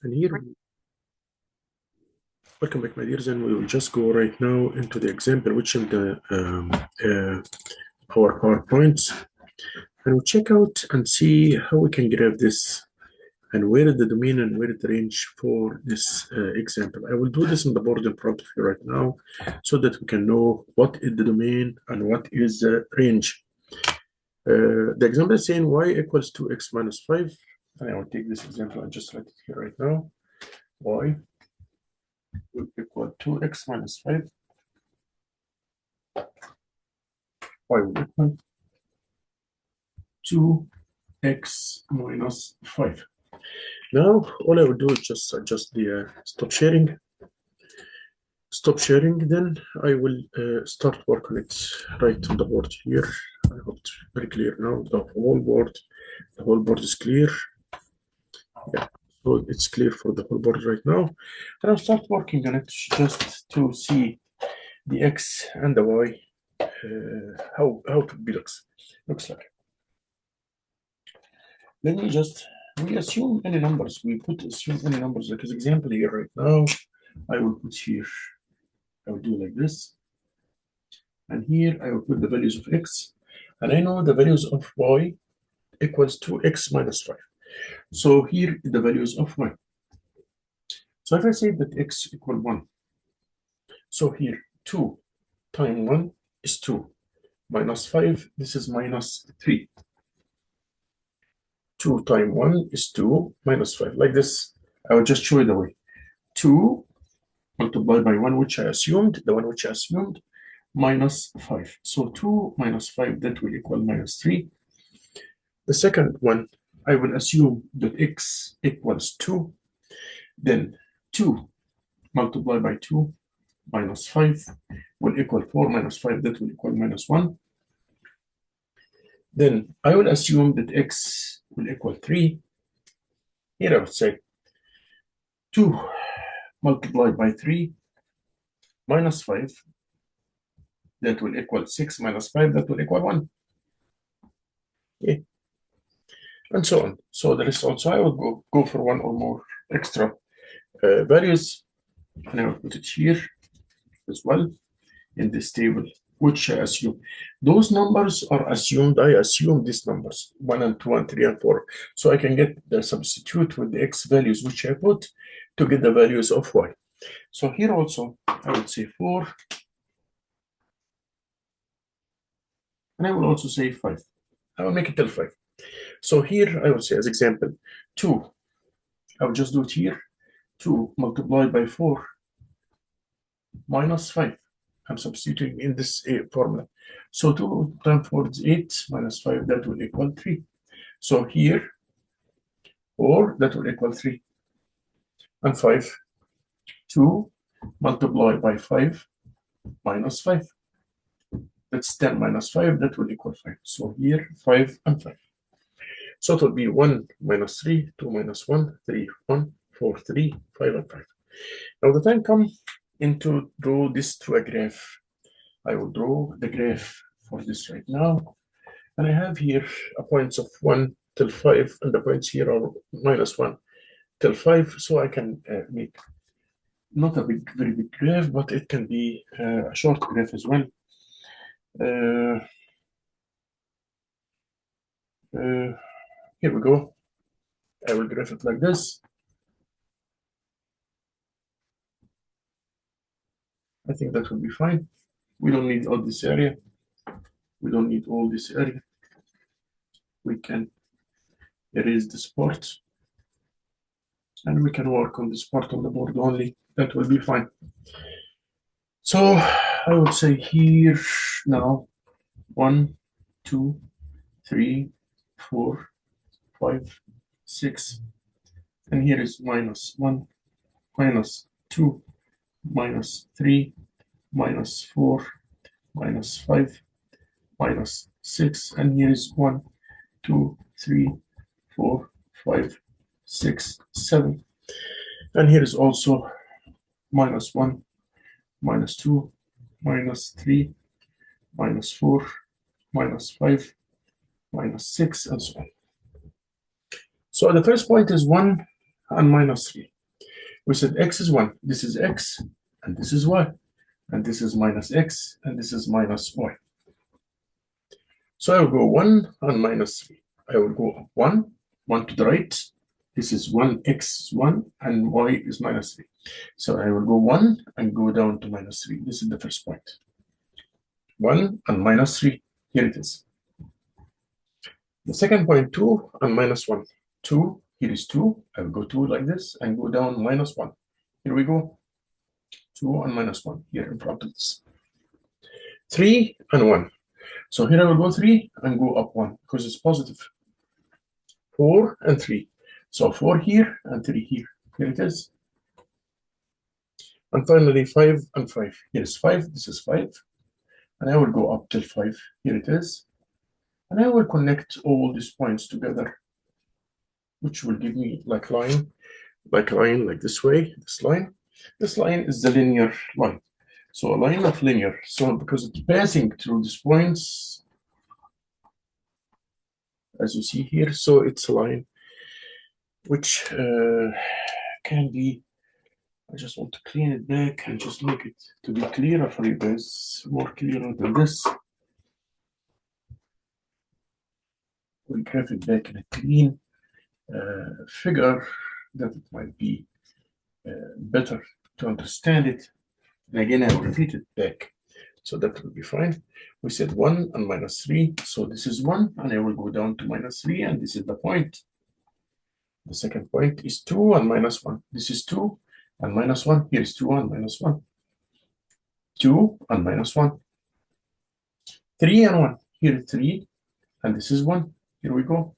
And here, welcome back, my dears, and we will just go right now into the example which in the our PowerPoints, and we'll check out and see how we can graph this and where is the domain and where is the range for this example. I will do this on the board in front of you right now so that we can know what is the domain and what is the range. The example is saying y equals 2x minus 5, and I will take this example and just write it here right now. Y will equal 2x minus 5. Y will equal 2x minus 5. Now, all I will do is just adjust the stop sharing. Stop sharing, then I will start work on it right on the board here. I hope it's very clear now. The whole board is clear. Yeah, so it's clear for the whole board right now. And I'll start working on it just to see the x and the y, how it looks like. Let me just, we assume any numbers. We assume any numbers. Like as example here right now, I will put here, I will do like this. And here I will put the values of x. And I know the values of y equals 2x minus 5. So here is the values of y. So if I say that x equal 1, so here 2 times 1 is 2. Minus 5, this is minus 3. 2 times 1 is 2, minus 5. Like this, I will just show you the way. 2 multiplied by 1, which I assumed, the one which I assumed, minus 5. So 2 minus 5, that will equal minus 3. The second one, I will assume that x equals 2. Then 2 multiplied by 2 minus 5 will equal 4 minus 5, that will equal minus 1. Then I will assume that x will equal 3. Here I would say 2 multiplied by 3 minus 5, that will equal 6 minus 5, that will equal 1. Okay. And so on. So there is also, I will go for one or more extra values, and I will put it here as well in this table, which I assume. Those numbers are assumed. I assume these numbers 1 and 2 and 3 and 4. So I can get the substitute with the x values which I put to get the values of y. So here also I would say 4. And I will also say 5. I will make it till 5. So here I will say as example 2. I will just do it here. 2 multiplied by 4 minus 5. I'm substituting in this formula. So 2 times 4 is 8 minus 5, that will equal 3. So here 4, that will equal 3. And 5. 2 multiplied by 5 minus 5. That's 10 minus 5, that will equal 5. So here 5 and 5. So it will be 1 minus 3, 2 minus 1, 3, 1, 4, 3, 5, and 5. Now the time comes into draw this to a graph. I will draw the graph for this right now. And I have here a points of 1 till 5, and the points here are minus 1 till 5. So I can make not a very big graph, but it can be a short graph as well. Here we go. I will graph it like this. I think that will be fine. We don't need all this area. We don't need all this area. We can erase this part. And we can work on this part on the board only. That will be fine. So I would say here now 1, 2, 3, 4, 5, 6. And here is minus 1, minus 2, minus 3, minus 4, minus 5, minus 6, and here is 1, 2, 3, 4, 5, 6, 7. And here is also minus 1, minus 2, minus 3, minus 4, minus 5, minus 6, and so on. So the first point is 1 and minus 3. We said x is 1. This is x, and this is y. And this is minus x, and this is minus y. So I will go 1 and minus 3. I will go up 1 to the right. This is 1x 1, and y is minus 3. So I will go 1 and go down to minus 3. This is the first point. 1 and minus 3. Here it is. The second point, 2 and minus 1. 2, here is 2. I will go 2 like this and go down minus 1. Here we go. 2 and minus 1 here in front of this. 3 and 1. So here I will go 3 and go up 1 because it's positive. 4 and 3. So 4 here and 3 here. Here it is. And finally 5 and 5. Here is 5. This is 5. And I will go up till 5. Here it is. And I will connect all these points together, which will give me like line like this way, this line. This line is the linear line. So a line of linear. So because it's passing through these points, as you see here, so it's a line which can be, I just want to clean it back and just make it to be clearer for you guys, more clearer than this. We'll graph it back in a clean figure that it might be better to understand it. And again, I will repeat it back, so that will be fine. We said 1 and minus 3, so this is 1, and I will go down to minus 3, and this is the point. The second point is 2 and minus 1. This is 2 and minus 1. Here is 2 and minus 1. 2 and minus 1. 3 and 1. Here is 3, and this is 1. Here we go.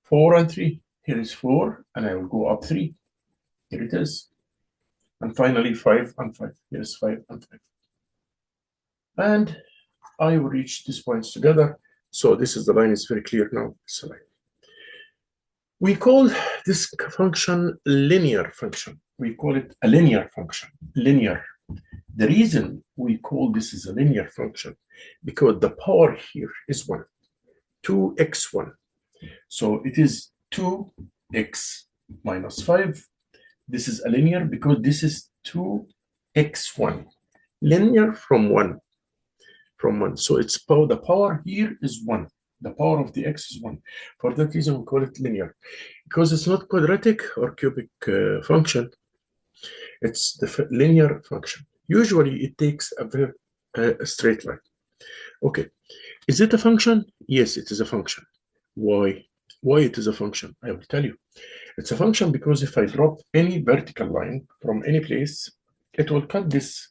4 and 3. Here is 4, and I will go up 3. Here it is. And finally 5 and 5. Here is 5 and 5. And I will reach these points together. So this is the line, is very clear now. It's a line. We call this function linear function. We call it a linear function. Linear. The reason we call this is a linear function, because the power here is 1. 2x1. So it is 2x minus 5. This is a linear because this is 2x1. Linear from 1. From 1. So it's power, the power here is 1. The power of the x is 1. For that reason, we call it linear. Because it's not quadratic or cubic function. It's the linear function. Usually, it takes a straight line. Okay. Is it a function? Yes, it is a function. Why? Why it is a function? I will tell you. It's a function because if I drop any vertical line from any place, it will cut this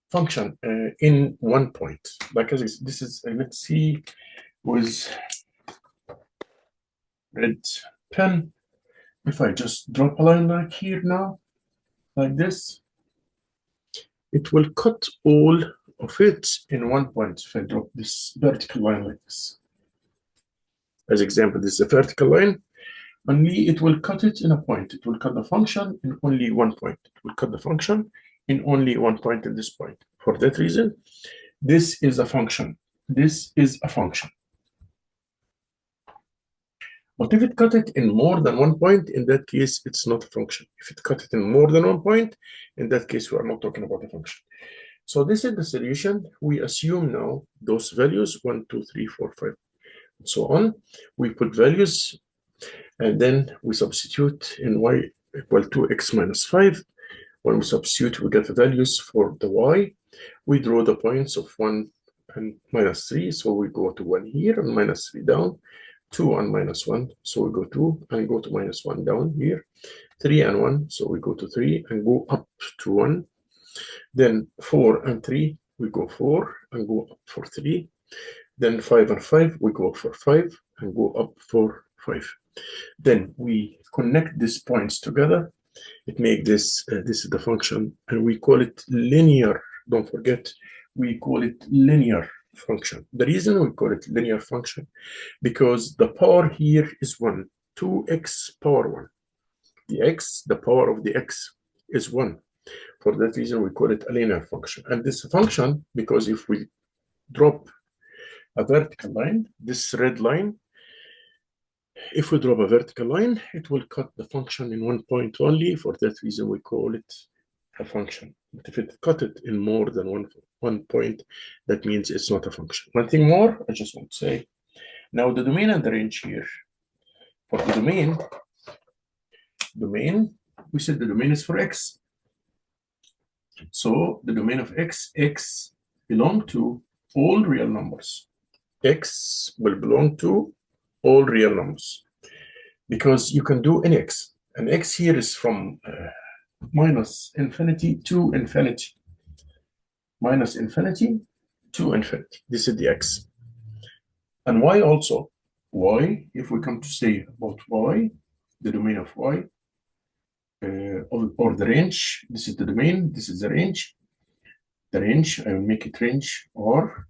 function in one point. Like this is, let's see, with red pen. If I just drop a line like here now, like this, it will cut all of it in one point if I drop this vertical line like this. As example, this is a vertical line. Only it will cut it in a point. It will cut the function in only one point. It will cut the function in only one point at this point. For that reason, this is a function. This is a function. But if it cut it in more than one point, in that case, it's not a function. If it cut it in more than one point, in that case, we are not talking about a function. So this is the solution. We assume now those values, 1, 2, 3, 4, 5, and so on. We put values, and then we substitute in y equal to x minus 5. When we substitute, we get the values for the y. We draw the points of 1 and minus 3. So we go to 1 here and minus 3 down. 2 and minus 1. So we go 2 and go to minus 1 down here. 3 and 1. So we go to 3 and go up to 1. Then 4 and 3. We go 4 and go up for 3. Then 5 and 5. We go up for 5 and go up for 5. Then we connect these points together. It makes this, this is the function, and we call it linear. Don't forget, we call it linear function. The reason we call it linear function, because the power here is 1, 2x power 1. The x, the power of the x is 1. For that reason, we call it a linear function. And this function, because if we drop a vertical line, this red line, If we draw a vertical line, it will cut the function in one point only. For that reason, we call it a function. But if it cut it in more than one point, that means it's not a function. One thing more, I just want to say, now the domain and the range here. For the domain, we said the domain is for x. So the domain of x belong to all real numbers. X will belong to all real numbers because you can do any x. And x here is from minus infinity to infinity. Minus infinity to infinity. This is the x. And y also. Y, if we come to say about y, the domain of y, or the range, this is the domain, this is the range. The range, I will make it range, or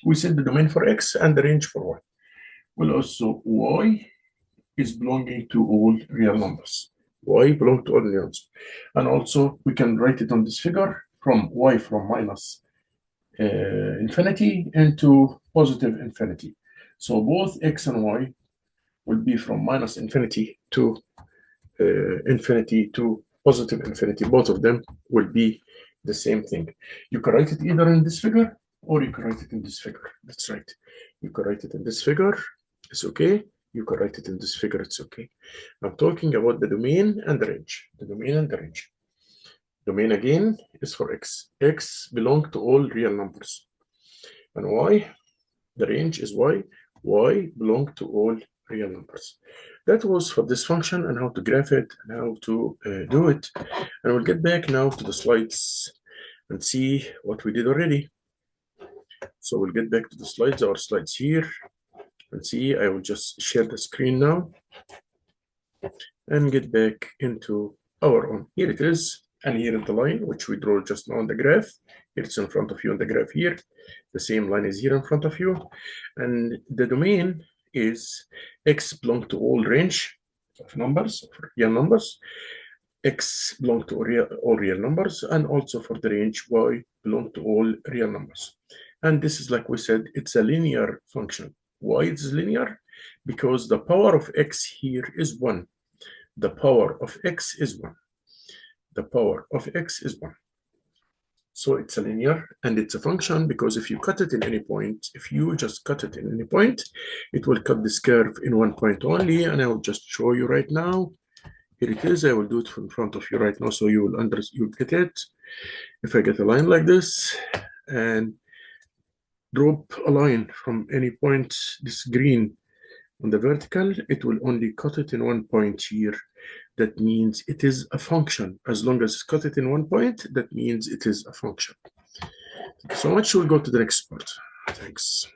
we set the domain for x and the range for y. Well, also y is belonging to all real numbers. Y belongs to all real numbers. And also we can write it on this figure from y from minus infinity into positive infinity. So both x and y will be from minus infinity to infinity to positive infinity. Both of them will be the same thing. You can write it either in this figure or you can write it in this figure. That's right. You can write it in this figure. It's okay. You can write it in this figure. It's okay. I'm talking about the domain and the range. The domain and the range. Domain again is for x. X belongs to all real numbers. And y, the range is y. Y belongs to all real numbers. That was for this function and how to graph it and how to do it. And we'll get back now to the slides and see what we did already. So we'll get back to the slides, our slides here. And see, I will just share the screen now and get back into our own. Here it is. And here is the line, which we drew just now on the graph. It's in front of you on the graph here. The same line is here in front of you. And the domain is x belong to all range of numbers, for real numbers. X belong to all real numbers. And also for the range, y belong to all real numbers. And this is, like we said, it's a linear function. Why it's linear? Because the power of x here is 1. The power of x is 1. The power of x is 1. So it's a linear and it's a function because if you cut it in any point, if you just cut it in any point, it will cut this curve in one point only. And I will just show you right now. Here it is. I will do it in front of you right now so you will you get it. If I get a line like this and drop a line from any point, this green on the vertical, it will only cut it in one point here. That means it is a function. As long as it's cut it in one point, that means it is a function. Thank you so much. We'll go to the next part. Thanks.